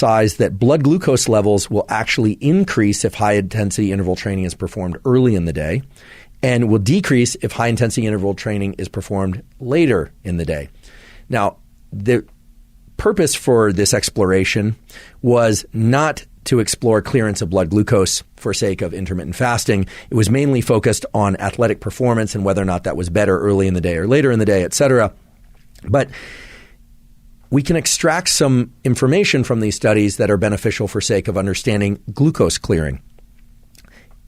emphasize that blood glucose levels will actually increase if high-intensity interval training is performed early in the day and will decrease if high-intensity interval training is performed later in the day. Now, the purpose for this exploration was not to explore clearance of blood glucose for sake of intermittent fasting. It was mainly focused on athletic performance and whether or not that was better early in the day or later in the day, et cetera. But we can extract some information from these studies that are beneficial for sake of understanding glucose clearing.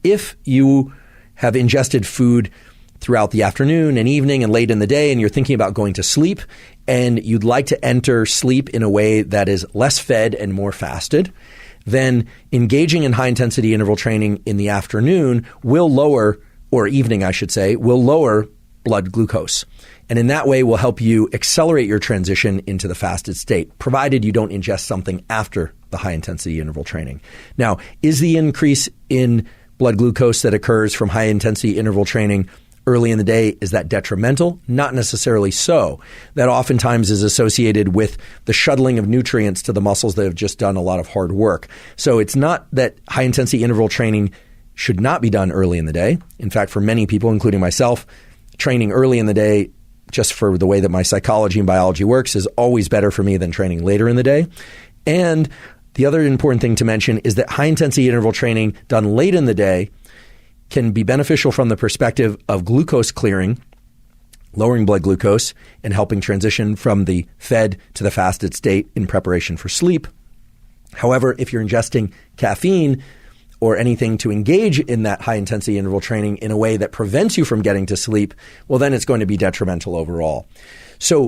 If you have ingested food throughout the afternoon and evening and late in the day, and you're thinking about going to sleep, and you'd like to enter sleep in a way that is less fed and more fasted, then engaging in high-intensity interval training in the afternoon will lower, or evening I should say, will lower blood glucose. And in that way will help you accelerate your transition into the fasted state, provided you don't ingest something after the high-intensity interval training. Now, is the increase in blood glucose that occurs from high-intensity interval training early in the day, is that detrimental? Not necessarily so. That oftentimes is associated with the shuttling of nutrients to the muscles that have just done a lot of hard work. So it's not that high-intensity interval training should not be done early in the day. In fact, for many people, including myself, training early in the day, just for the way that my psychology and biology works, is always better for me than training later in the day. And the other important thing to mention is that high-intensity interval training done late in the day can be beneficial from the perspective of glucose clearing, lowering blood glucose, and helping transition from the fed to the fasted state in preparation for sleep. However, if you're ingesting caffeine or anything to engage in that high-intensity interval training in a way that prevents you from getting to sleep, well, then it's going to be detrimental overall. So